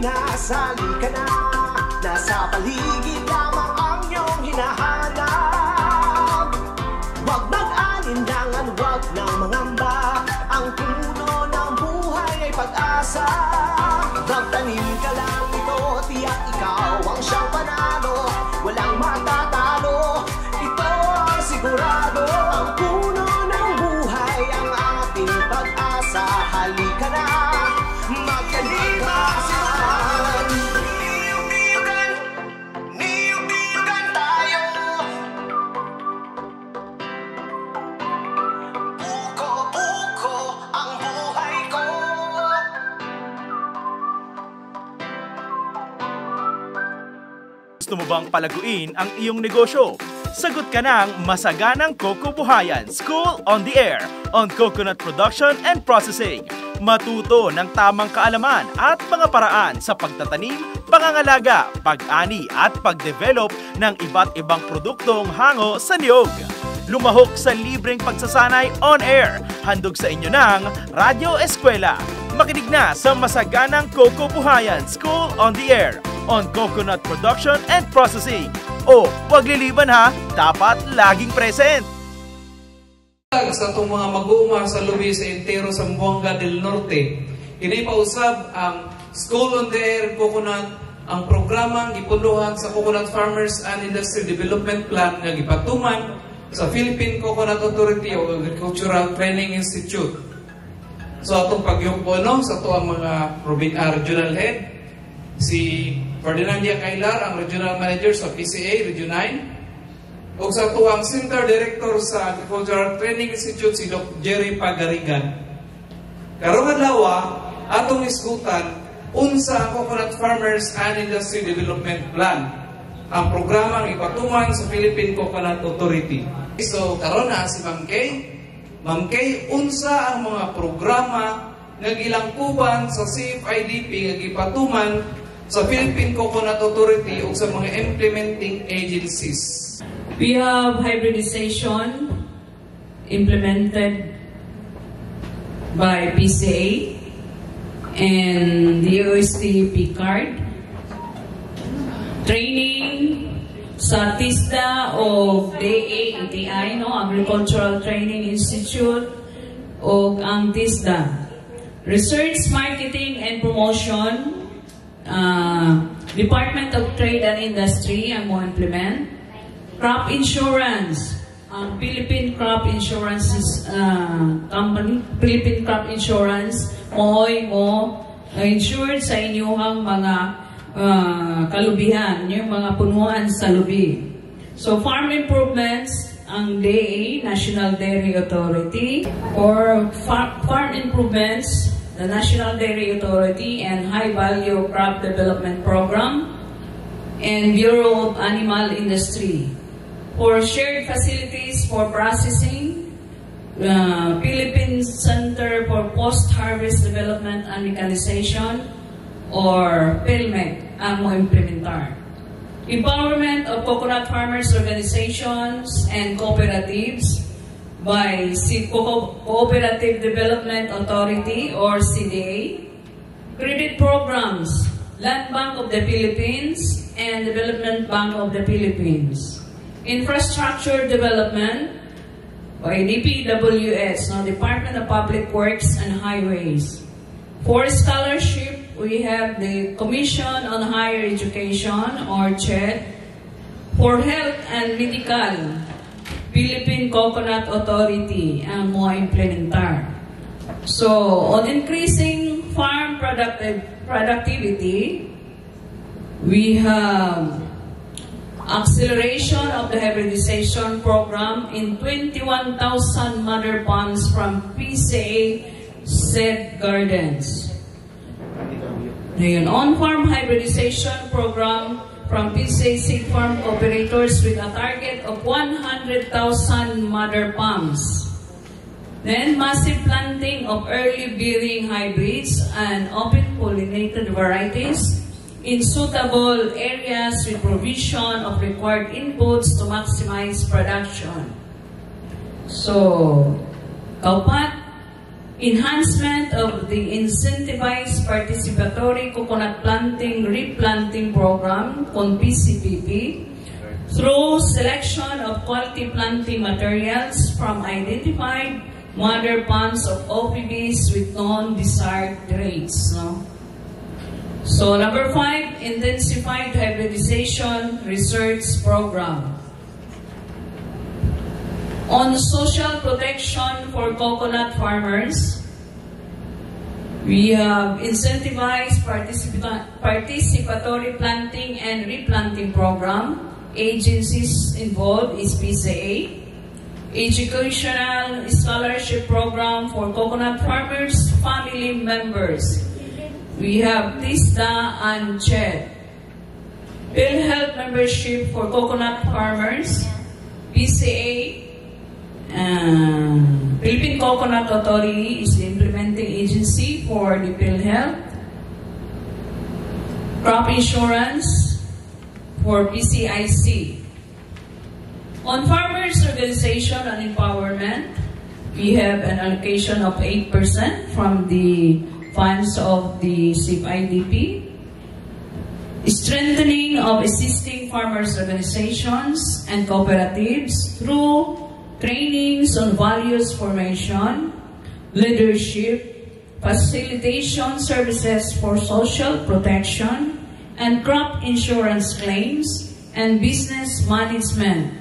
sinasali ka na. Nasa paligid lamang ang iyong hinahanap. Huwag mag-alinlangan, huwag nang mangamba. Ang puno ng buhay ay pag-asa. Magtanim ka lang ito, tiyak ikaw ang siyang panalo. Walang matatalo, ito ang sigurado. Ang puno ng buhay ang ating pag-asa. Halika na, magkalimasan. Niyog-niyogan tayo. Buko-buko ang buhay ko. Gusto mo bang palaguin ang iyong negosyo? Sagot ka ng Masaganang Cocobuhayan School on the Air on Coconut Production and Processing. Matuto ng tamang kaalaman at mga paraan sa pagtatanim, pangangalaga, pag-ani at pag-develop ng iba't ibang produktong hango sa niyog. Lumahok sa libreng pagsasanay on air. Handog sa inyo ng Radyo Eskwela. Makinig na sa Masaganang Cocobuhayan School on the Air on Coconut Production and Processing. O, wag liliban ha, dapat laging present. Sa itong mga mag-uuma sa lubi sa entero sa Zamboanga del Norte, inipausab ang School on the Air Coconut, ang programang ipunduhan sa Coconut Farmers and Industry Development Plan nga gipatuman sa Philippine Coconut Authority o Agricultural Training Institute. So atong pagyupono sa ito ang mga regional head, si Ferdinandia Kailar, ang Regional Manager sa PCA, Region 9, o sa tuwang Center Director sa Agricultural Training Institute, si Dr. Jerry Pagarigan. Karong adlaw, atong iskutan, unsa ang Coconut Farmers and Industry Development Plan, ang programang ipatuman sa Philippine Coconut Authority. So, karon na si Ma'am Kay. Ma'am Kay, unsa ang mga programa nga gilangkuban sa CFIDP nga gipatuman sa Philippine Coconut Authority o sa mga implementing agencies? We have hybridization implemented by PCA and the OST PCARD. Training sa TISDA of DA, ATI, no? Agricultural Training Institute o ang TISDA. Research, Marketing and Promotion, Department of Trade and Industry ang mo implement. Crop Insurance, ang Philippine Crop Insurance Company, Philippine Crop Insurance, mo insured sa inyong mga kalubihan, yung mga punuan sa lubi. So farm improvements, ang DA, National Dairy Authority, or farm improvements, the National Dairy Authority and High Value Crop Development Program, and Bureau of Animal Industry. For shared facilities for processing, Philippine Center for Post-Harvest Development and Mechanization, or PhilMec, ang mo implementar. Empowerment of coconut farmers organizations and cooperatives by Cooperative Development Authority or CDA. Credit programs, Land Bank of the Philippines and Development Bank of the Philippines. Infrastructure development by DPWS, no, Department of Public Works and Highways. For scholarship, we have the Commission on Higher Education or CHED. For health and medical, Philippine Coconut Authority ang mga implementar. So, on increasing farm productivity, we have acceleration of the hybridization program in 21,000 mother ponds from PCA Seed Gardens. Ngayon, on-farm hybridization program from PCA Seed Farm Operators with a target of 100,000 mother palms. Then, massive planting of early bearing hybrids and open pollinated varieties in suitable areas with provision of required inputs to maximize production. So, kaupat, enhancement of the incentivized participatory coconut planting replanting program on PCPP through selection of quality planting materials from identified mother ponds of OPBs with non-desired traits. No? So number 5, intensified hybridization research program. On social protection for coconut farmers, we have incentivized participatory planting and replanting program. Agencies involved is PCA. Educational scholarship program for coconut farmers, family members. We have TISDA and CHED. PhilHealth membership for coconut farmers, PCA. Philippine Coconut Authority is the implementing agency for the PhilHealth. Crop insurance for PCIC. On farmers' organization and empowerment, we have an allocation of 8% from the funds of the CIDP. Strengthening of existing farmers' organizations and cooperatives through trainings on values formation, leadership, facilitation services for social protection, and crop insurance claims, and business management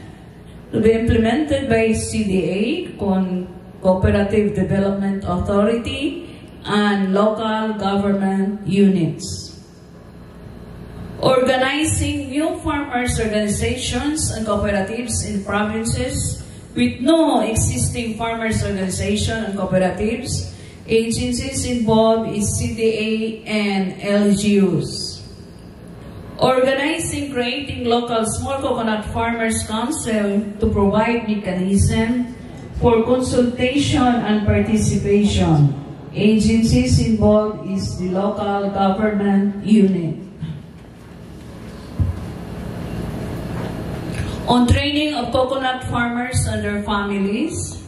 to be implemented by CDA, Cooperative Development Authority, and local government units. Organizing new farmers' organizations and cooperatives in provinces with no existing farmers' organization and cooperatives. Agencies involved is CDA and LGUs. Organizing, creating local small coconut farmers council to provide mechanism for consultation and participation. Agencies involved is the local government unit. On training of coconut farmers and their families.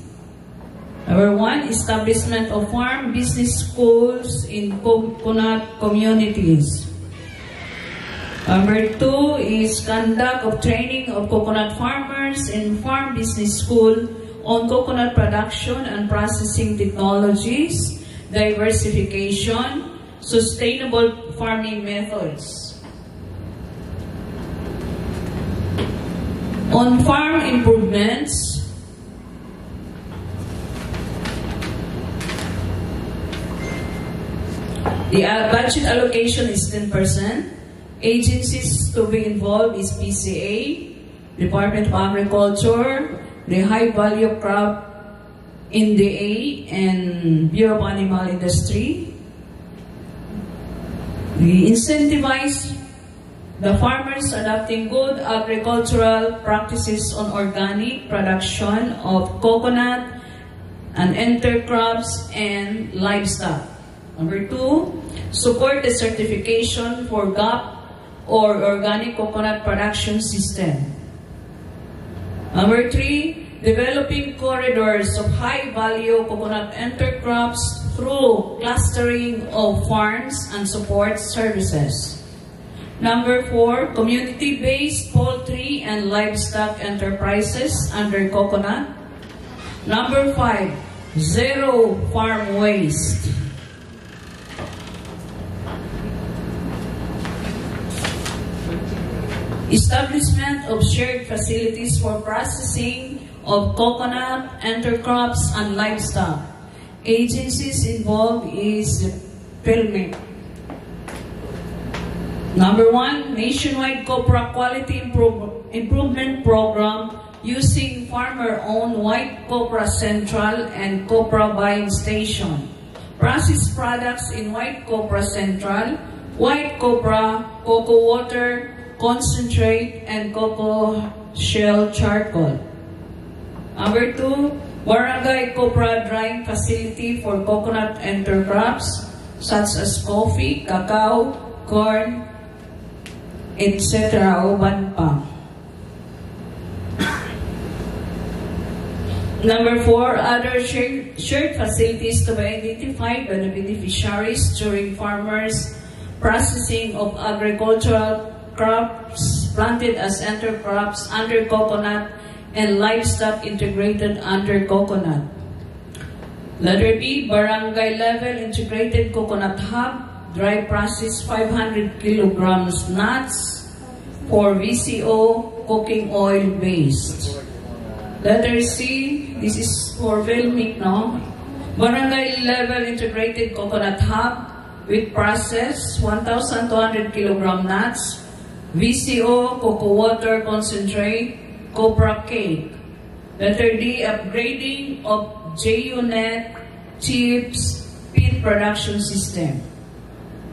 Number 1, establishment of farm business schools in coconut communities. Number 2 is conduct of training of coconut farmers in farm business school on coconut production and processing technologies, diversification, sustainable farming methods. On farm improvements, the budget allocation is 10%. Agencies to be involved is PCA, Department of Agriculture, the High Value Crop NDA, and Bureau of Animal Industry. We incentivize the farmers adopting good agricultural practices on organic production of coconut and intercrops and livestock. Number 2, support the certification for GAP or Organic Coconut Production System. Number 3, developing corridors of high-value coconut intercrops through clustering of farms and support services. Number 4, community-based poultry and livestock enterprises under coconut. Number 5, zero farm waste. Establishment of shared facilities for processing of coconut, intercrops, and livestock. Agencies involved is PhilMIC. Number 1, nationwide copra quality improvement program using farmer-owned White Copra Central and Copra Buying Station. Processed products in White Copra Central, White Copra, cocoa water, concentrate, and cocoa shell charcoal. Number 2, Barangay Copra Drying Facility for coconut intercrops such as coffee, cacao, corn, etc. Uban pa. Number 4, other shared facilities to be identified by the beneficiaries during farmers' processing of agricultural crops planted as intercrops under coconut and livestock integrated under coconut. Letter B, barangay level integrated coconut hub, dry process 500 kilograms nuts for VCO cooking oil based. Letter C, this is for Vilmic, no? Barangay level integrated coconut hub with process 1,200 kilogram nuts, VCO cocoa water concentrate, copra cake. Letter D, upgrading of JUNET chips feed production system.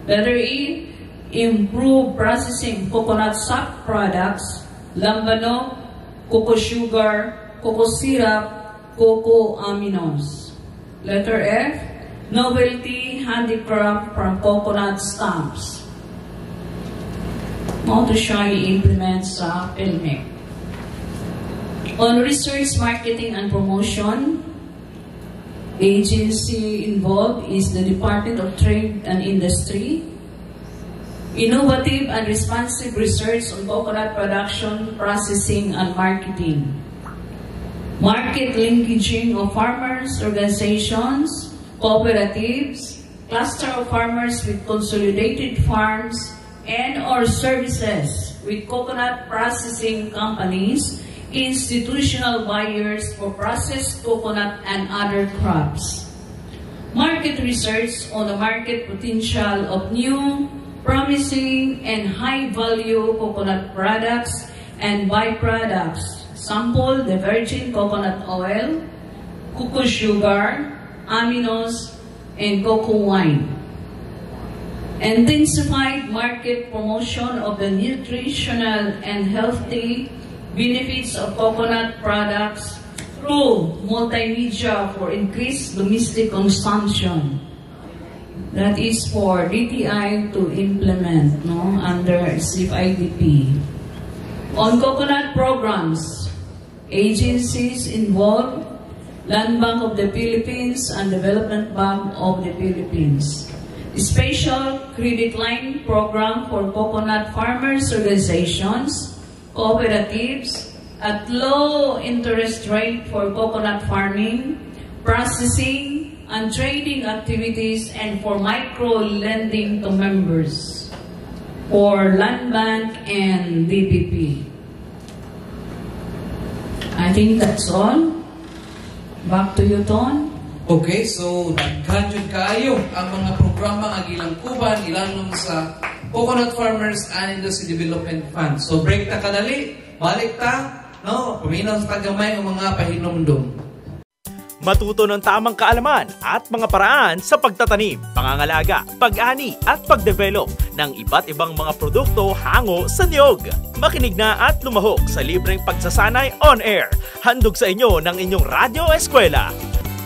Letter E, improve processing coconut sap products, lambanog, cocoa sugar, cocoa syrup, cocoa aminos. Letter F, novelty handicraft from coconut stamps. Mo to siya i-implement sa PhilMec. On research, marketing, and promotion, agency involved is the Department of Trade and Industry. Innovative and responsive research on coconut production, processing, and marketing. Market linkaging of farmers, organizations, cooperatives, cluster of farmers with consolidated farms and or services with coconut processing companies, institutional buyers for processed coconut and other crops. Market research on the market potential of new, promising, and high-value coconut products and byproducts. Sample the virgin coconut oil, cocoa sugar, aminos, and cocoa wine. Intensified market promotion of the nutritional and healthy benefits of coconut products through multimedia for increased domestic consumption. That is for DTI to implement, no, under CFIDP. On coconut programs, agencies involved, Land Bank of the Philippines and Development Bank of the Philippines. Special credit line program for coconut farmers organizations, cooperatives, at low interest rate for coconut farming, processing, and trading activities, and for micro-lending to members for Land Bank and DBP. I think that's all. Back to you, Ton. Okay, so nagkanjud kaayo ang mga programa ang ilang kuban ilalom sa Coconut Farmers and Industry Development Fund. So break ta kanali, balik ta, no? Paminaw sa tagamay ang mga pahinomdom. Matuto ng tamang kaalaman at mga paraan sa pagtatanim, pangangalaga, pag-ani at pagdevelop ng iba't ibang mga produkto hango sa niyog. Makinig na at lumahok sa libreng pagsasanay on air. Handog sa inyo ng inyong Radyo Eskwela.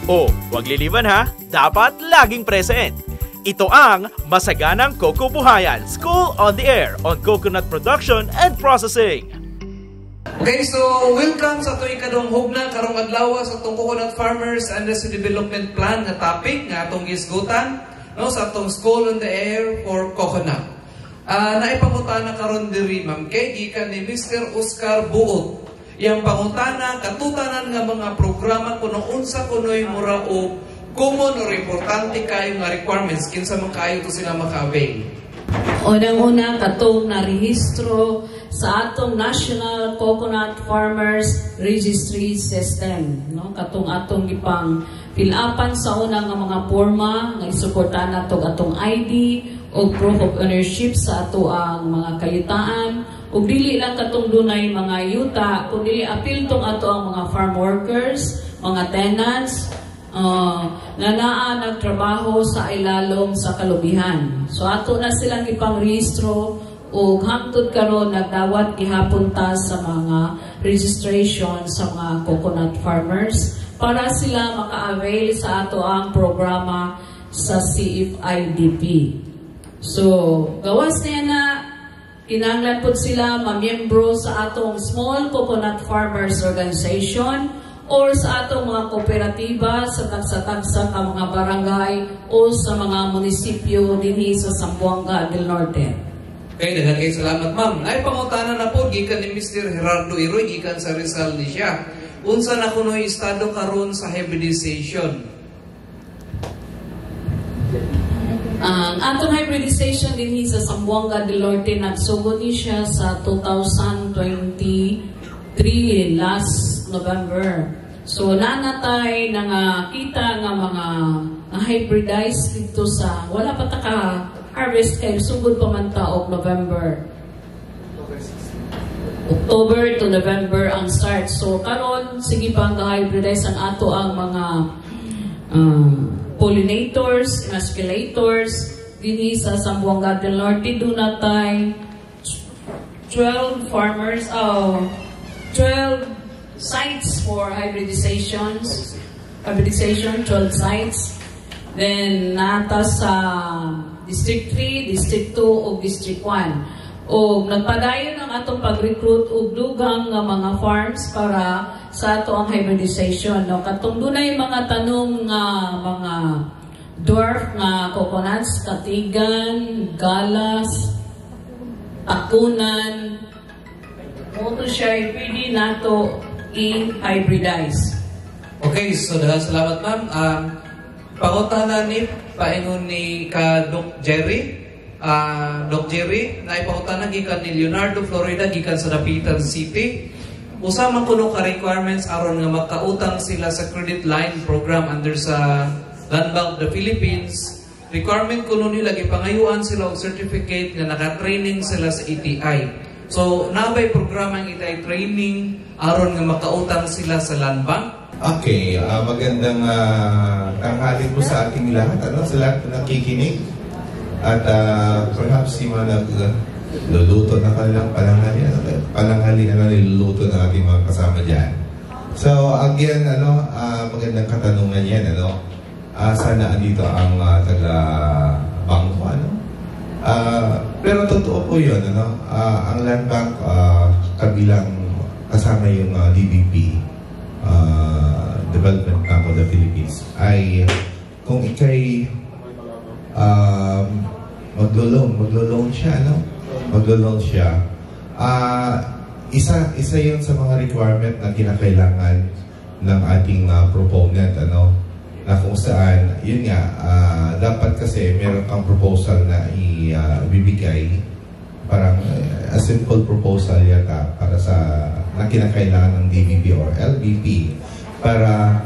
O, huwag liliban ha, dapat laging present. Ito ang Masaganang Kokobuhayan, School on the Air on Coconut Production and Processing. Okay, so welcome sa itong ikadong hugna karong adlaw sa itong Coconut Farmers and Industry Development Plan na topic nga atong gisgutan, no, sa itong School on the Air for Coconut. Naipangutana karon diri ma'am kay gikan ni Mr. Oscar Buot. Iyang pangutana katutanan nga mga programa kuno unsa kunoy mura o common or importante kayo nga requirements kinsa man kayo to sila maka-avail. Unang-una katong narehistro sa atong National Coconut Farmers Registry System, no, katong atong ipang fill-upan sa una nga mga porma nga isuportahan nato atong ID o proof of ownership sa ato ang mga kayutaan, ug dili lang katong dunay mga yuta, kundi apil tong ato ang mga farm workers, mga tenants na naa nagtrabaho sa ilalom sa kalubihan. So ato na silang ipang-rehistro ug hangtod karon nagdawat gihapon ta sa mga registration sa mga coconut farmers para sila maka-avail sa ato ang programa sa CFIDP. So gawas niya na kinahanglan po sila mamiyembro sa atong Small Coconut Farmers Organization or sa atong mga kooperatiba sa tagsa-tagsa ka mga barangay o sa mga munisipyo dinhi sa Zamboanga del Norte. Okay, daghang kay salamat ma'am. Nay pangutana na po gikan ni Mr. Gerardo Iroy gikan sa Rizal ni siya. Unsa na kunoy estado karon sa hybridization? Ang atong hybridization dinhi sa Zamboanga del Norte nagsugod ni siya sa 2023 last November. So nanatay nga kita nga mga hybridized dito sa wala pa ta ka harvest kay sugod pa man ta og November. October to November ang start. So karon sige pa nga hybridize ang ato ang mga pollinators, emasculators dinhi sa Zamboanga del Norte. Dunatay 12 farmers, 12 sites for hybridization, 12 sites. Then nata sa District 3, District 2 ug District 1. O nagpadayon ang atong pag-recruit og dugang nga mga farms para sa ato ang hybridization. No? Katong dunay mga tanong nga mga dwarf nga coconuts, katigan, galas, akunan, moto siya pwede nato i-hybridize. Okay, so daghang salamat ma'am. Pangutana ni paingon ni ka Doc Jerry. Doc Jerry, naipangutana gikan ni Leonardo Florida gikan sa Dapitan City. Usa man kuno ka requirements aron nga makautang sila sa credit line program under sa Land Bank of the Philippines. Requirement kuno nila gipangayuan sila og certificate nga naka-training sila sa ETI. So, nabay programang ETI training aron nga makautang sila sa Land Bank. Okay, magandang tanghali po sa ating lahat, sa lahat na nakikinig. At perhaps yung mga nagluluto na kanilang palanghalian na niluluto ng ating mga kasama dyan. So, again, magandang katanungan yan, sana andito ang taga-bangko, pero totoo po yun, ang Land Bank kabilang kasama yung DBP, Development Bank of the Philippines, ay kung ikay maglo-loan siya, maglo-loan siya. Isa yun sa mga requirement na kinakailangan ng ating proponent, na kung saan, yun nga, dapat kasi meron kang proposal na ibibigay, parang a simple proposal yata para sa na kinakailangan ng DBP or LBP para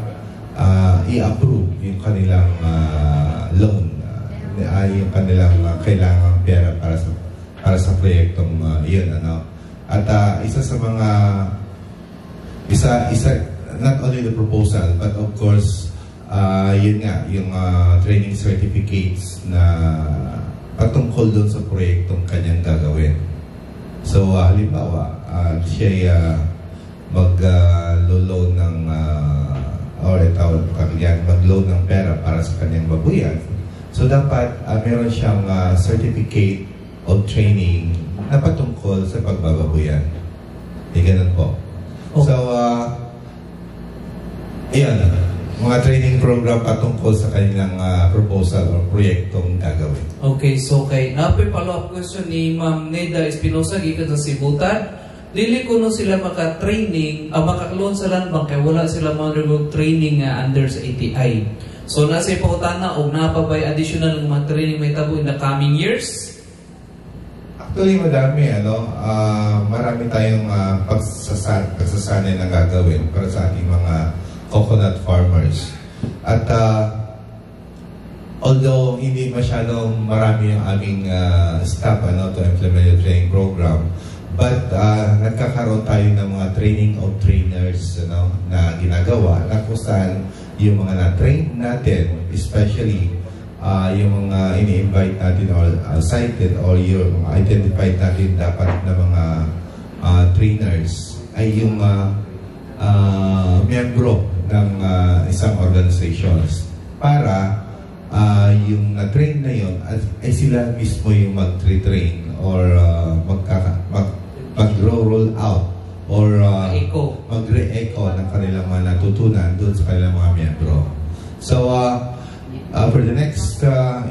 i-approve yung kanilang loan, yung kanilang kailangang pera para sa proyektong yun, At isa sa mga not only the proposal but of course yun nga, yung training certificates na patungkol doon sa proyektong kanyang gagawin. So, halimbawa, siya mag-loan ng mag-loan ng pera para sa kanyang babuyan. So, dapat meron siyang certificate of training na patungkol sa pagbababuyan. Ganun po. So, ayan, mga training program patungkol sa kanilang proposal o proyektong gagawin. Okay, so kay napoy follow-up question ni Ma'am Neda Espinosa gikan sa Sibutan. Dili kuno sila maka-training, maka-loan sa Land Bank kay wala sila mag training under sa ETI. So nasa ipangutana og napabay additional mga training may tabo in the coming years? Actually, madami, marami tayong pagsasanay na gagawin para sa ating mga coconut farmers. At although hindi masyadong marami yung aming staff to implement yung training program, but nagkakaroon tayo ng mga training of trainers na ginagawa na kung saan yung mga na-train natin, especially yung mga ini-invite natin or cited or yung identified natin dapat na mga trainers ay yung miyembro ng isang organizations para yung na-train na yun ay sila mismo yung mag-train or mag-roll out or Echo. magre-echo ng kanilang mga natutunan doon sa kanilang mga miyembro. So, for the next,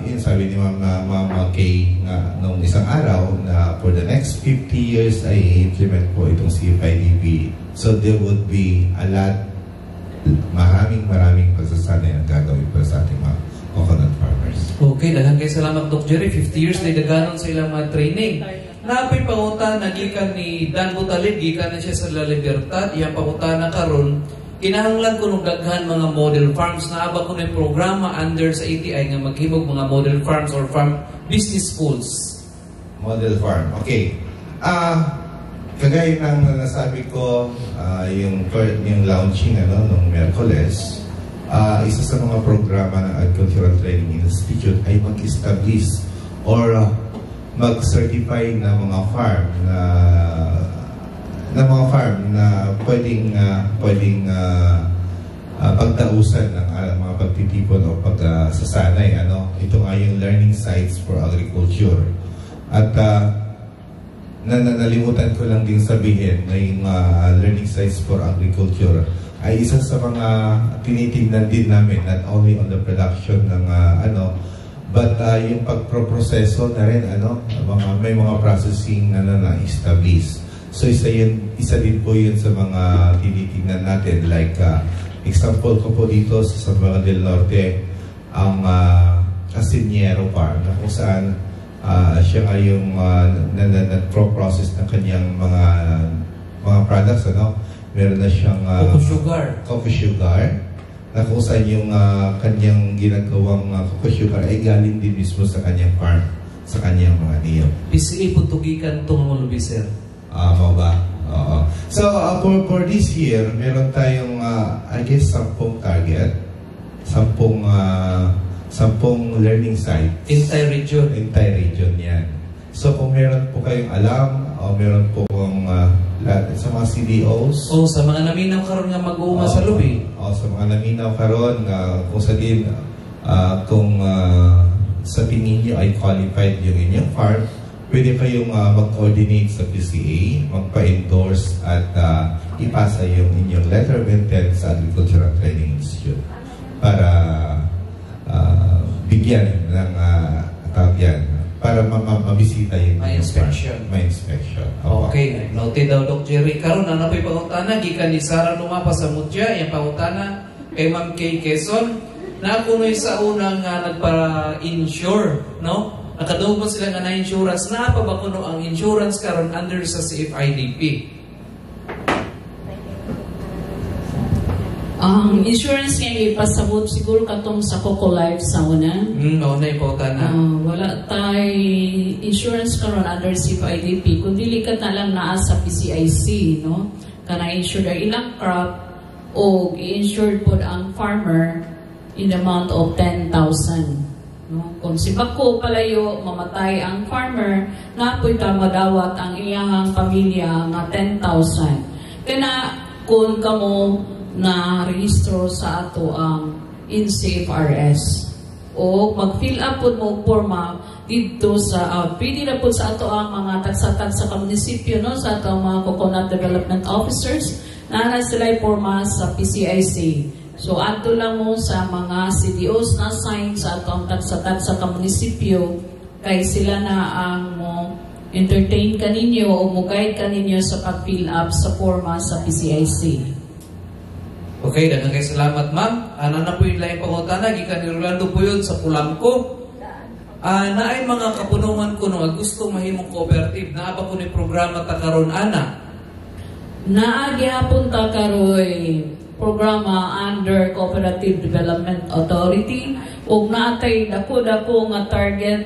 yun sabi ni Ma'am Kay nung isang araw na for the next 50 years ay implement po itong CFIDP. So, there would be a lot, maraming pagsasanay ang gagawin para sa ating mga coconut farmers. Okay, daghang kay salamat Doc Jerry. 50 years na daganon sa ilang mga training. Napay pangutan nagikan ni Dan Butalib, gikan na siya sa La Libertad. Iyang pangutan na karon, kinahanglan ko nung daghan mga model farms na aba ko ng programa under sa ATI nga maghimog mga model farms or farm business schools. Model farm. Okay. Kagaya ng nasabi ko, yung launching nung Miyerkules, isa sa mga programa ng Agricultural Training Institute ay mag-establish or mag-certify na mga farm na pwedeng pagtausan ng mga pagtitipon o pagsasanay. Ito nga yung learning sites for agriculture. At nalimutan ko lang din sabihin na yung learning sites for agriculture ay isa sa mga tinitingnan din namin, not only on the production ng but yung pagproproseso na rin, may mga processing na na-establish. So isa din po yun sa mga tinitingnan natin. Like, example ko po dito sa Zamboanga del Norte, ang Casinero Farm, na kung saan siya nga yung nag-process ng kanyang mga products, meron na siyang cocoa sugar na kung saan yung kanyang ginagawang cocoa sugar ay galing din mismo sa kanyang farm, sa kanyang mga niyog. PCA po tugikan itong mga sir. Mo ba? Oo. So, for this year, meron tayong, I guess, 10 target. 10 learning site. Entire region yan. So, kung meron po kayong alam, o meron po kung sa mga CDOs. O sa mga naminaw karon nga mag-uuma sa lubi. O sa mga naminaw karon, kung sa din, kung sa tingin nyo ay qualified yung inyong farm, pwede kayong mag-coordinate sa PCA, magpa-endorse at ipasa yung inyong letter of intent sa Agricultural Training Institute para bigyan ng tawag yan, para mabisita yung may inspection. May inspection. Okay, noted daw Doc Jerry. Karon na napoy pangutana gikan ni Sara Lumapa sa Mutya, yung pangutana kay Ma'am Kay Quezon. Na kunoy sa unang nagpara-insure, no? Nakadugmo sila nga na insurance. Na pa ba kuno ang insurance karon under sa CFIDP? Ang insurance nga ipasabot siguro katong sa Coco Life sa una. Mauna yung pangutana. Wala tay insurance karon under CFIDP. Kung dili ka na lang naa sa PCIC, no? Kana insured ang ilang crop o i-insured pod ang farmer in the amount of 10,000. No? Kung si bako palayo mamatay ang farmer, napoy ta madawat ang iyang pamilya nga 10,000. Kana kung kamo na rehistro sa ato ang INSAFE-RS o mag-fill up po mo forma dito sa pwede na po sa ato ang mga tagsatag sa munisipyo, no? Sa ato ang mga coconut development officers na sila forma sa PCIC. So ato lang mo sa mga CDOs na sign sa ato ang tagsatag sa munisipyo kay sila na ang mo entertain kaninyo o mo guide kaninyo sa pag-fill up sa forma sa PCIC. Okay, daghang kay salamat ma'am. Na po yung laing pangutana gikan ni Rolando Puyol sa Pulamco. Naay mga kapunungan ko nga gusto mahimong cooperative na aba ko ni programa ta karon ana. Naagihapon ta karoy programa under Cooperative Development Authority ug naatay dako-dako nga target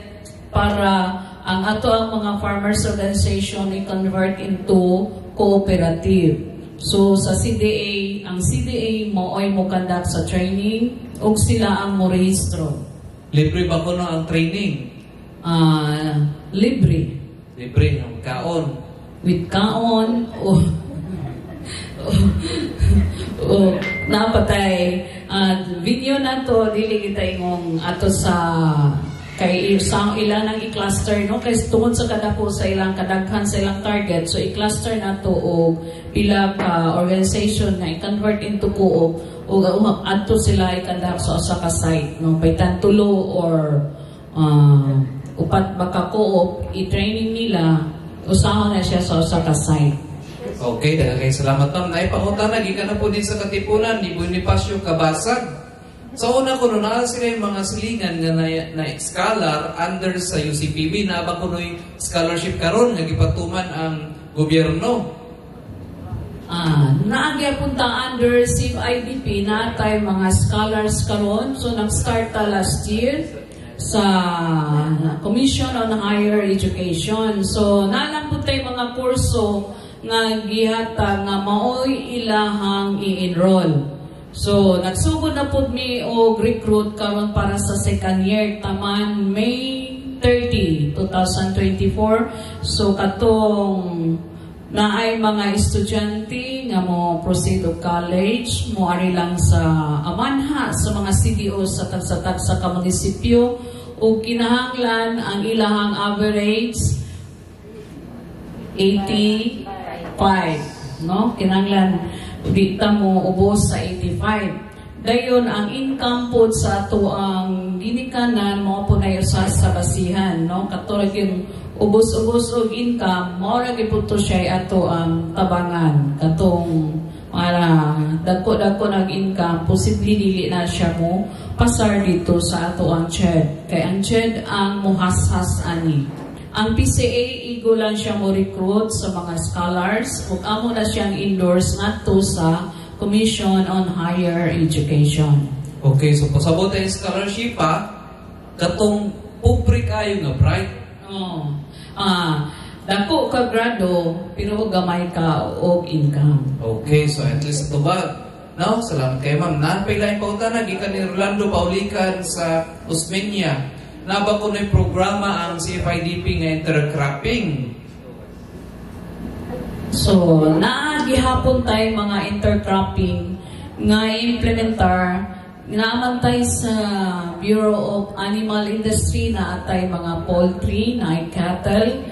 para ang ato ang mga farmers organization i-convert into cooperative. So sa CDA, ang CDA mo ay mo conduct sa training ug sila ang mo rehistro. Libre ba ko no ang training? Libre. Libre ng kaon. With kaon napatay video na to dili kita ingong ato sa Kay isang ilan ang i-cluster, no? Kay tungod sa kadako sa ilang kadaghan sa ilang target, so i-cluster na to o pila ka organization na i-convert into co-op o adto sila ikandak sa usa ka site, no? Paitan tulo or upat baka co-op, i-training nila, usahon na siya sa usa ka site. Okay, daghang kay salamat ma'am. Naipangutana gikan na po din sa Katipunan ni Bonifacio Cabasag. Sa una ko na sila yung mga silingan nga na scholar under sa UCPB na ba kuno'y scholarship karon nga gipatuman ang gobyerno. Naagya punta under CIDP na tayo mga scholars karon. So nag-start ta last year sa Commission on Higher Education. So nalang po tayo mga kurso nga gihata nga maoy ilahang i-enroll. So, nagsugod na po mi o recruit karon para sa second year taman May 30, 2024. So, katong naay mga estudyante nga mo proceed of college, mo ari lang sa amanha sa mga CDO sa tagsa-tagsa ka munisipyo o kinahanglan ang ilahang average 85, no? Kinahanglan dita mo ubos sa 85. Dayon ang income po sa ato ang ginikanan mo po na sa basihan, no? Katulad yung ubos-ubos og income, mao ra gyud to siya ato ang tabangan katong dagko nag income, posible dili na siya mo pasar dito sa ato ang CHED. Kay ang CHED ang muhashas ani. Ang PCA, igo lang siya mo recruit sa mga scholars ug amo na siyang endorse ngadto sa Commission on Higher Education. Okay, so pasabot ay scholarship katong pobre kayo nga bright. Dako ka grado pero gamay ka og income. Okay, so at least ito ba? No, salamat kay ma'am. Napailaing pautana gikan ni Rolando Paulican sa Osmeña. Naba ko na programa ang CFIDP nga intercropping. So, naagihapon tayo mga intercropping nga implementar. Naman tayo sa Bureau of Animal Industry na atay mga poultry, na cattle,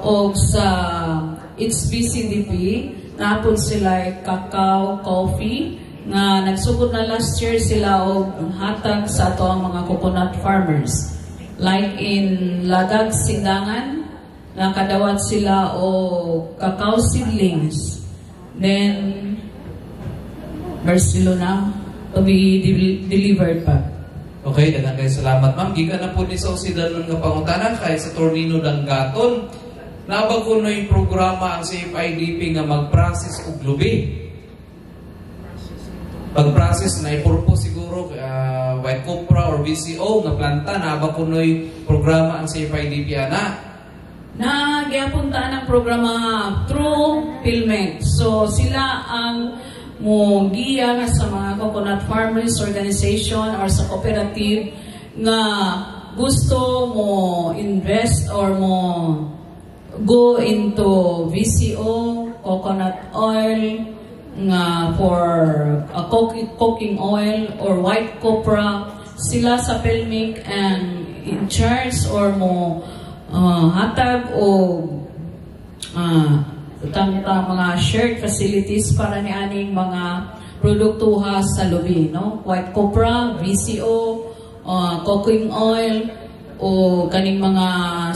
o sa HBCDP, napon sila cacao, coffee, nga nagsugod na last year sila og hatag sa ato ang mga coconut farmers. Like in Lagag, Sindangan, nakadawat sila o cacao seedlings. Then, Barcelona, to be delivered pa. Okay, daghang kay salamat ma'am. Gikan na po ni sa usidan nga pangutanan kay sa Tornino Dangaton. Naba ko na yung programa ang CFIDP nga mag-process og lubi. Pag-process na i-purpose siguro white copra or VCO nga planta na ba kunoy programa ang CFIDP ana? Nagyapunta ng programa through PhilMec. So sila ang mo giya sa mga coconut farmers organization or sa cooperative nga gusto mo invest or mo go into VCO, coconut oil, nga for cooking oil or white copra, sila sa PhilMec and in charge or mo hatag o mga shared facilities para ni aning mga produktuha sa lubi, no? White copra, VCO, cooking oil, o kaning mga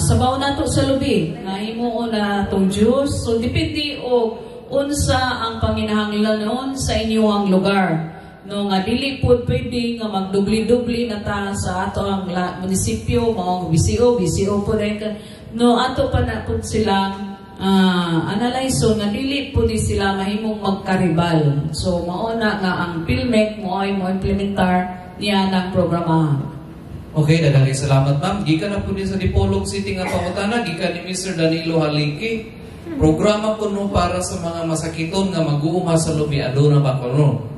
sabaw nato sa lubi na himuon na itong juice. So depende o unsa ang panginahanglanon sa inyong lugar. No nga dili pud pwede nga magdubli-dubli na ta sa ato ang munisipyo, mga BCO pud no ato pa na pud silang analyze so nga dili pud sila mahimong magkaribal. So mao na nga ang PhilMec mo ay mo implementar niya ng programa. Okay, daghang salamat ma'am. Gikan na pud sa Dipolog City nga pangutana gikan ni Mr. Danilo Haliki. Programa kuno para sa mga masakiton nga mag-uuma sa lubi aduna ba kuno?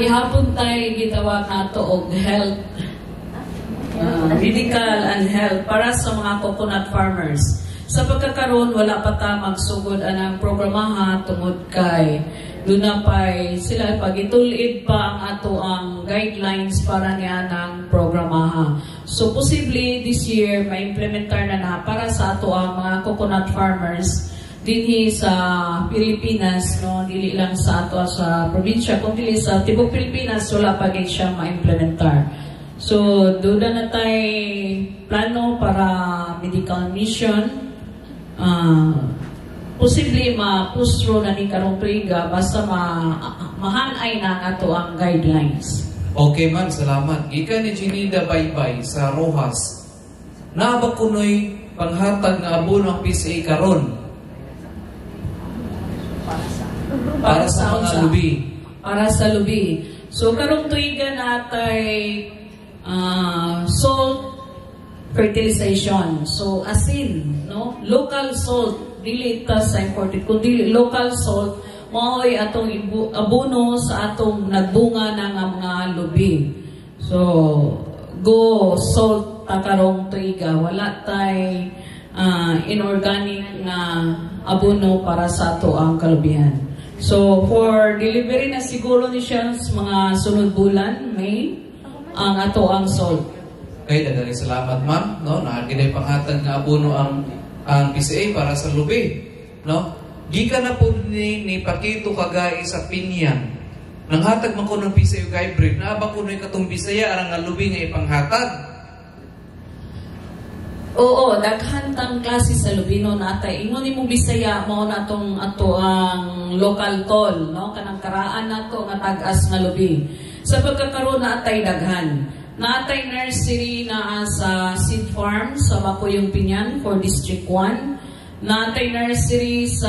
Gihapon tayo gitawag nato og health, medical and health para sa mga coconut farmers. Sa pagkakaroon, wala pa ta magsugod anang programaha tungod kay doon na pa'y sila pagitulid pa ang ato ang guidelines para niya ng programaha. So posibly this year ma-implementar na para sa ato ang mga coconut farmers dinhi sa Pilipinas, no, dili lang sa ato sa probinsya kundi sa tibok Pilipinas wala pa gid siya ma-implementar. So doon na tay plano para medical mission. Posible ma-pustro na ni karong tuiga basta mahanay na ato ang guidelines. Okay man, salamat. Ika ni Ginida Baybay sa Rojas. Naba kunoy panghatag nga abono ang PCA karon para sa mga lubi. Para sa lubi. So karong tuiga natay salt fertilization. So asin, no? Local salt dili ta sa imported kundi local salt mao'y atong abono sa atong nagbunga ng mga lubi. So go salt ta karong tuiga, wala tay inorganic na abono para sa ato ang kalubihan. So for delivery na siguro ni siya mga sunod bulan May ang ato ang salt. Okay, daghang salamat ma'am, no? Naginay panghatag nga abono ang PCA para sa lubi, no? Gikan na po ni Pakito Kagay sa Pinyan. Nang hatag man ko ng PCA hybrid, naaba ko na katong Bisaya arang nga lubi nga ipanghatag. Oo, daghan tang klase sa lubino natay. Ingon nimo Bisaya mao na tong ato ang local toll, no? Kanang karaan nato nga tag-as nga lubi. Sa pagkakaroon natay daghan. Natay nursery na sa seed farm sa Bakuyong Pinyan for District 1. Natay nursery sa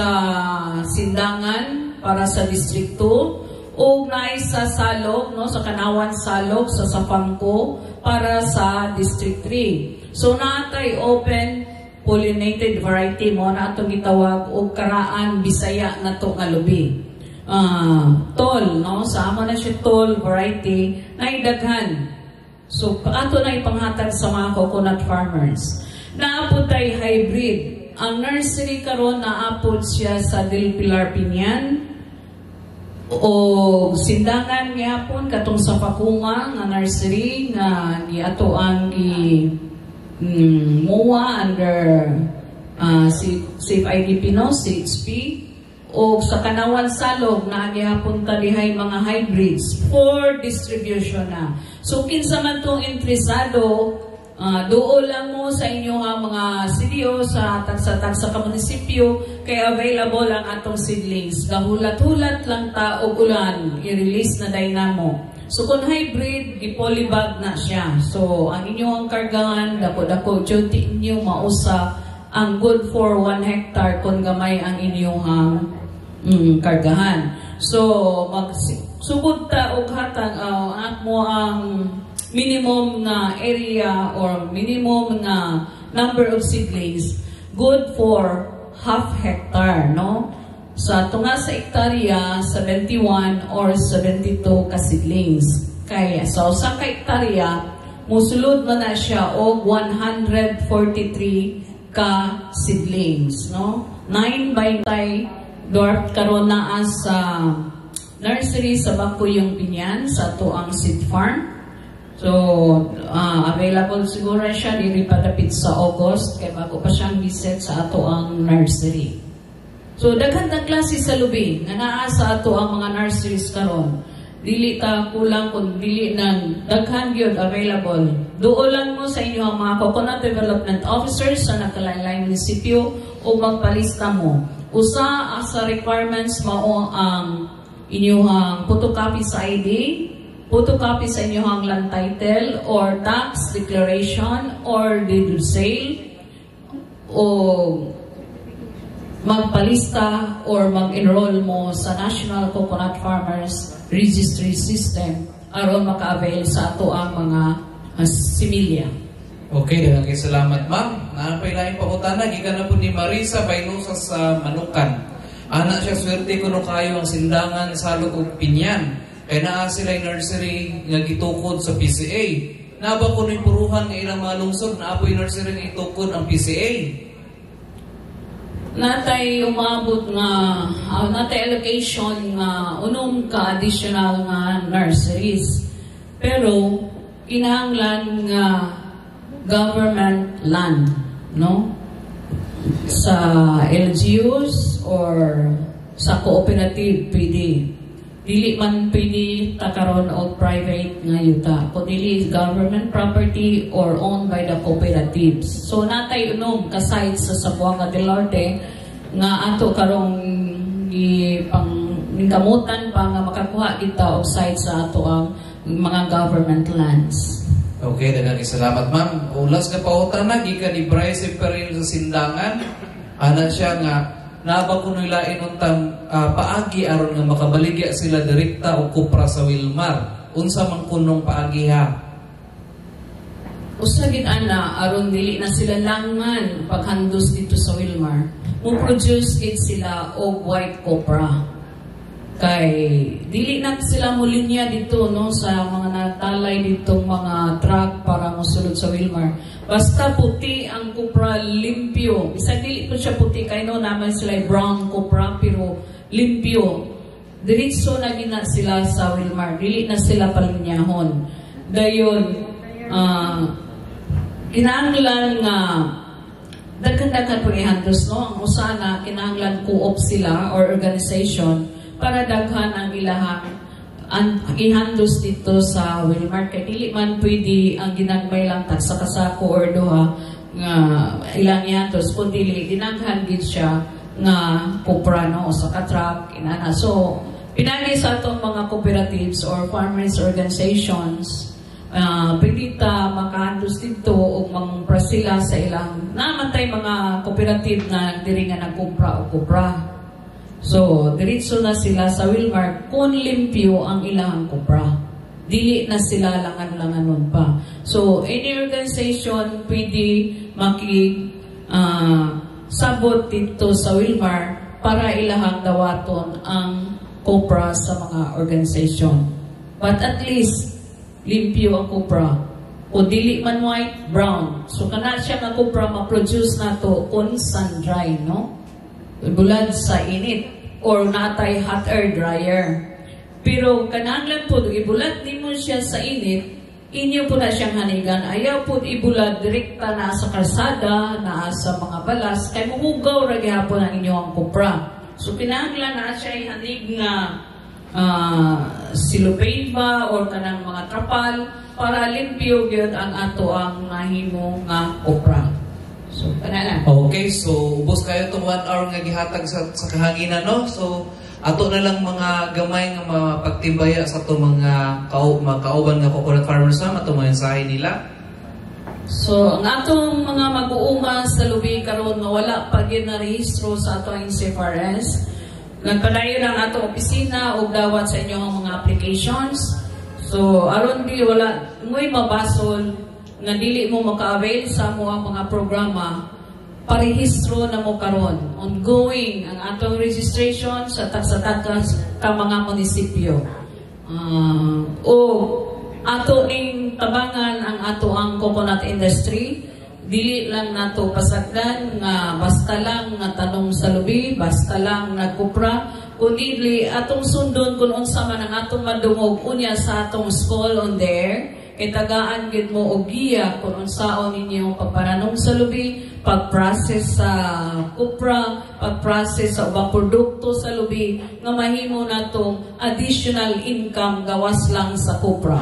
Sindangan para sa District 2. O naay sa Salog, no, sa Kanawan Salog sa Sapangko para sa District 3. So natay open pollinated variety mo na atong gitawag og karaan Bisaya nato nga lubi. Tol, no, sa amo na siya tol variety na daghan. So, ato na ipanghatag sa mga coconut farmers. Naapod tay hybrid. Ang nursery karon naapod siya sa Del Pilar Pinyan o Sindangan gyapon katong sa Pakunga nga nursery nga giato ang MOA under Safe IDP no, CHP. O sa Kanawan Salog na gihapon ta dihay mga hybrids for distribution na. So kinsa man tong interesado, duol lang mo sa inyo ang mga CDO sa tagsa-tagsa ka munisipyo kay available ang atong seedlings. Gahulat-hulat lang ta og ulan, i-release na dynamo. So kung hybrid, i-polybag na siya. So ang inyong kargahan, dako-dako duty inyo mausa ang good for 1 hectare kung gamay ang inyong kargahan. So magsugod ta og hatag mo ang minimum na area or minimum na number of seedlings good for half hectare, no? Sa tunga sa hektarya 71 or 72 ka seedlings. Kaya sa usa ka hektarya musulod man na siya og 143 ka seedlings, no? 9 by dwarf karon naa sa nursery sa Bakuyong Pinyan sa ato ang seed farm. So available siguro siya diri padapit sa August kay bago pa siyang visit sa ato ang nursery. So daghan ta klase sa lubi nga naa sa ato ang mga nurseries karon. Dili ta kulang kun dili nang daghan gyud available. Duol lang mo sa inyo ang mga coconut development officers sa nakalain-lain munisipyo o magpalista mo. Usa sa requirements mao ang inyong photocopy sa ID, photocopy sa inyong land title or tax declaration or deed of sale, o magpalista or mag-enroll mo sa National Coconut Farmers Registry System aron maka-avail sa ato ang mga similya. Okay, daghang salamat ma'am. Napailaing pangutana gikan na po ni Marisa Baynosa sa Manukan. Ana siya swerte kuno kayo ang Sindangan, Salog ug Pinyan. Kay naa sila nursery nga gitukod sa PCA. Naba kuno puruhan nga ilang mga lungsod na apoy nursery nga itukod ang PCA. natay umabot nga natay allocation nga unong ka additional nga nurseries, pero kinahanglan nga government land, no, sa LGUs or sa cooperative pwede. Dili man pwede takaron o private nga yuta, kundi government property or owned by the cooperatives. So natay unom ka sites sa Zamboanga del Norte nga ato karong ningkamutan pa nga makakuha kita og sites sa ato ang mga government lands. Okay, daghang salamat ma'am. Ulas nga pautan na gikan ni Bryce Peril sa Sindangan. Ana siya nga naba kuno ilain untang paagi aron nga makabaligya sila direkta o kupra sa Wilmar. Unsa man kunong paagi ha? Usa gid ana aron dili na sila langan paghandos dito sa Wilmar. Mo produce gid sila og white copra. Kay dili na sila mulinya dito, no, sa mga natalay ditong mga truck para mosulod sa Wilmar. Basta puti ang copra, limpyo. Bisag dili ko siya puti kay no naman sila brown copra pero limpyo. Diretso na gina sila sa Wilmar. Dili na sila palinyahon. Dayon kinahanglan nga daghan-daghan pag-ihandos, no. Ang usana kinahanglan co-op sila or organization para daghan ang ilahang ihandos dito sa Wilmar. Kaya dili man pwede ang ginagmay lang sa kasako or duha nga ilang ihandos, kundi dinaghan gid siya nga kopra, no, sa katrak inana. So pinagi sa atong mga cooperatives or farmers organizations, pwede ta makahandos dito o mangpra sila sa ilang namatay mga cooperative na diri nga nagkumpra o kopra. So, diretso na sila sa Wilmar kung limpyo ang ilang kopra. Dili na sila langan-langanon pa. So, any organization pwede sabot dito sa Wilmar para ilahang dawaton ang kopra sa mga organization. But at least, limpyo ang kopra. O dili man white, brown. So, kana siya nga kopra ma-produce na to kung sun-dry, no? Bulad sa init or natay hot air dryer. Pero kananglan po ibulad din mo siya sa init, inyo po na siyang hanigan. Ayaw po ibulad direkta na sa kalsada, na sa mga balas, kay muhugaw ra gyapon ang inyong kopra. So kinahanglan na siya hanig nga cellophane ba or kanang mga trapal para limpyo gyud ang ato ang nahimo nga kopra. So, okay, so ubos kayo itong 1 hour nga gihatag sa kahanginan, no? So, ato na lang mga gamay nga mapagtibaya sa itong mga kauban nga coconut farmers na itong mga ensahe nila. So, ang atong mga mag-uuma sa lubi karon nga wala pa ginarehistro sa atong NCFRS, nagpadayon ang atong opisina o dawat sa inyong mga applications. So, aron di wala ngoy mabasol nga dili mo maka-avail sa mo ang mga programa, parehistro na mo karon. Ongoing ang atong registration sa taksatakas ka mga munisipyo. O ato ning tabangan ang ato ang coconut industry, dili lang nato pasagdan nga basta lang nga tanong sa lubi, basta lang nagkupra, kundi atong sundon kung unsa man ang atong madungog unya sa atong school on there. Itagaan gid mo og giya kung unsaon ninyong pagparanong sa lubi, pag-process sa kupra, pag-process sa ubang produkto sa lubi nga mahimo natong additional income gawas lang sa kupra.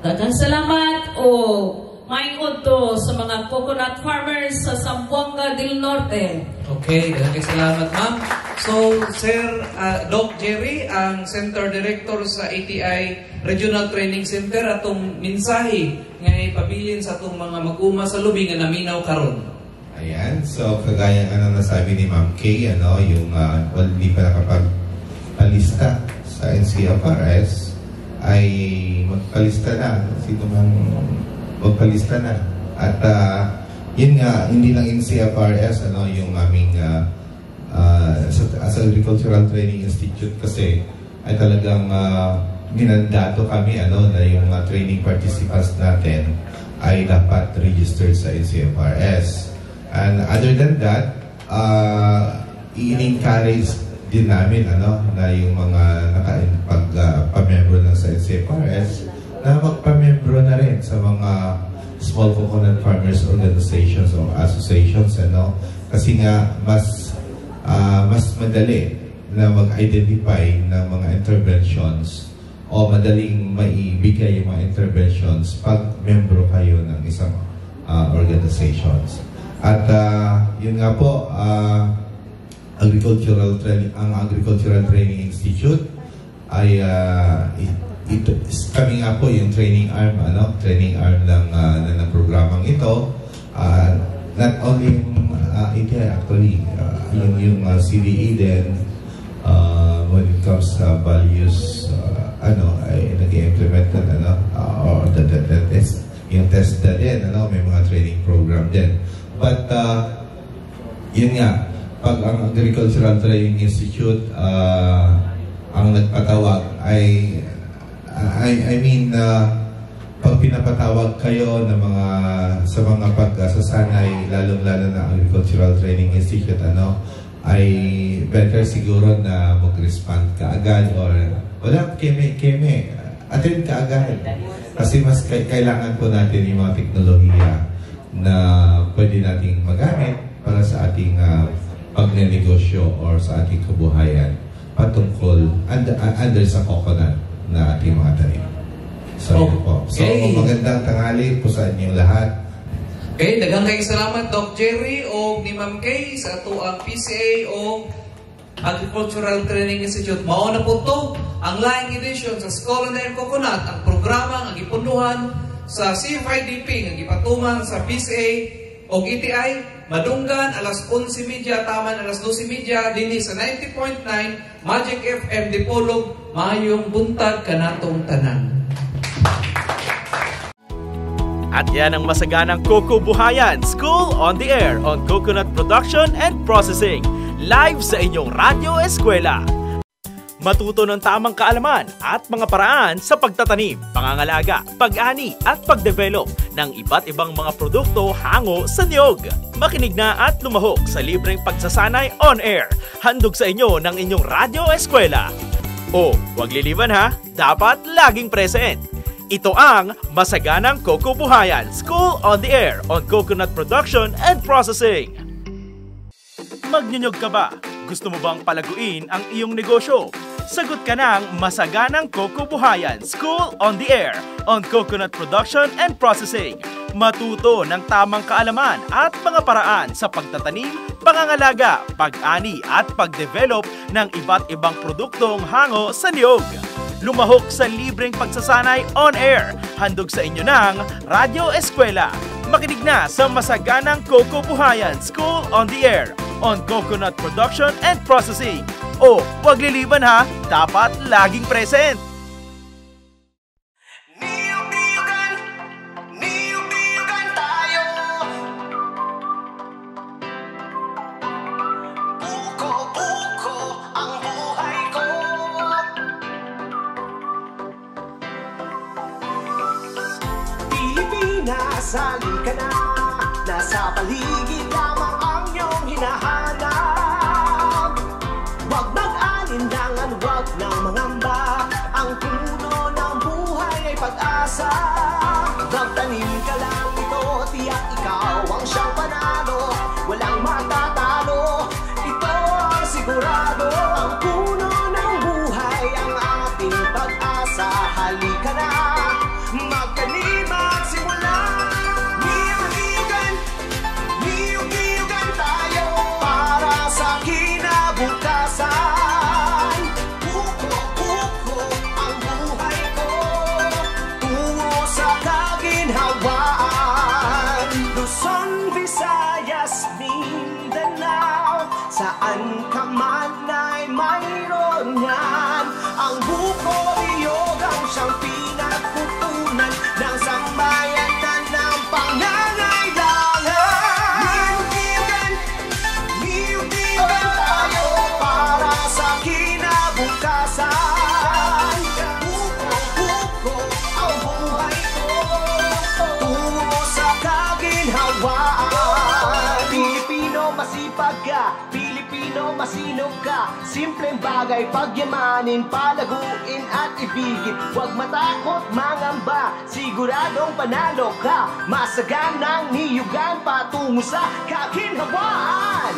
Daghang salamat o maingod to sa mga coconut farmers sa Zamboanga del Norte. Okay, daghang salamat ma'am. So, Sir Doc Jerry, ang Center Director sa ATI Regional Training Center, atong mensahe nga ipabilin sa atong mga mag-uma sa lubi nga naminaw karon. Ayan, so kagaya ng nasabi ni Ma'am Kay, yung hindi pa nakapagpalista sa NCFRS, ay magpalista na. Sino man magpalista na. At yun nga, hindi lang NCFRS, yung aming as Agricultural Training Institute kasi ay talagang minandato kami na yung training participants natin ay dapat registered sa NCFRS. And other than that, i-encourage din namin na yung mga pag-pamembro ng sa SFRS na magpamembro na rin sa mga small coconut farmers organizations or associations, kasi nga mas madali na mag-identify ng mga interventions o madaling maibigay yung mga interventions pag membro kayo ng isang organizations. At yun nga po, ang Agricultural Training Institute ay kami nga po yung training arm ng programang ito. Not only actually yung CDE din when it comes to values ay nag-implement na or the test, yung test na din, may mga training program din. But yun nga, pag ang Agricultural Training Institute ang nagpatawag pag pinapatawag kayo ng sa mga pagsasanay, lalong-lalo na Agricultural Training Institute, ay better siguro na mag-respond ka agad or wala, keme, attend ka agad. Kasi mas kailangan po natin yung mga teknolohiya na pwede nating magamit para sa ating pagnenegosyo or sa ating kabuhayan patungkol under sa coconut na ating mga tanim. So, yun po. So, magandang tanghali po sa inyo lahat. Okay, daghang kayong salamat Doc Jerry o ni Ma'am Kay sa tuang PCA o Agricultural Training Institute. Mao na po to ang laing edition sa School on the Air Coconut, ang programa ang ipunduhan sa CFIDP nga gipatuman sa PCA o ETI madunggan alas 11:30 taman alas 12:30 dinhi sa 90.9 Magic FM Dipolog. Maayong buntag kanatong tanan. At yan ang masaganang Coco Buhayan School on the Air on Coconut Production and Processing, live sa inyong Radyo Eskwela. Matuto ng tamang kaalaman at mga paraan sa pagtatanim, pangangalaga, pag-ani at pag-develop ng iba't ibang mga produkto hango sa niyog. Makinig na at lumahok sa libreng pagsasanay on air. Handog sa inyo ng inyong Radyo Eskwela. O, huwag liliban ha, dapat laging present. Ito ang Masaganang Coco Buhayan School on the Air on Coconut Production and Processing. Magnyunyog ka ba? Gusto mo bang palaguin ang iyong negosyo? Sagot ka ng Masaganang Coco Buhayan School on the Air on Coconut Production and Processing. Matuto ng tamang kaalaman at mga paraan sa pagtatanim, pangangalaga, pag-ani at pag-develop ng iba't ibang produktong hango sa niyog. Lumahok sa libreng pagsasanay on air. Handog sa inyo ng Radyo Eskwela. Makinig na sa Masaganang Coco Buhayan School on the Air on Coconut Production and Processing. O, huwag liliban ha, dapat laging present. Niyog-niyogan tayo. Buko-buko ang buhay ko. Pilipinas, halika na. Nasa paligid lamang ang iyong hinahanap. Huwag mag-alinlangan, huwag nang mangamba. Ang puno ng buhay ay pag-asa. Magtanim ka lang ito, tiyak ikaw ang siyang panalo. Walang matatalo, ito ang sigurado. Ang puno ng buhay ang ating pag-asa. Halika na, magtanim at simula. Niyog-niyogan tayo para sa kinabukasan. Buko-buko ang buhay ko, tungo sa kaginhawaan. Luzon, Visayas, Mindanao, saan ka man ay mayroon yan. Ang buko-niyog ang siyang pinagkukunan ng sambayanan ng pangangailangan. Niyog-niyogan tayo para sa kinabukasan. Buko-buko ang buhay ko, tungo sa kaginhawaan. Pilipino, masipag ka, Pilipino masinop ka. Simpleng bagay pagyamanin, palaguin at ibigin. Huwag matakot mangamba, siguradong panalo ka. Masaganang niyugan patungo sa kaginhawaan.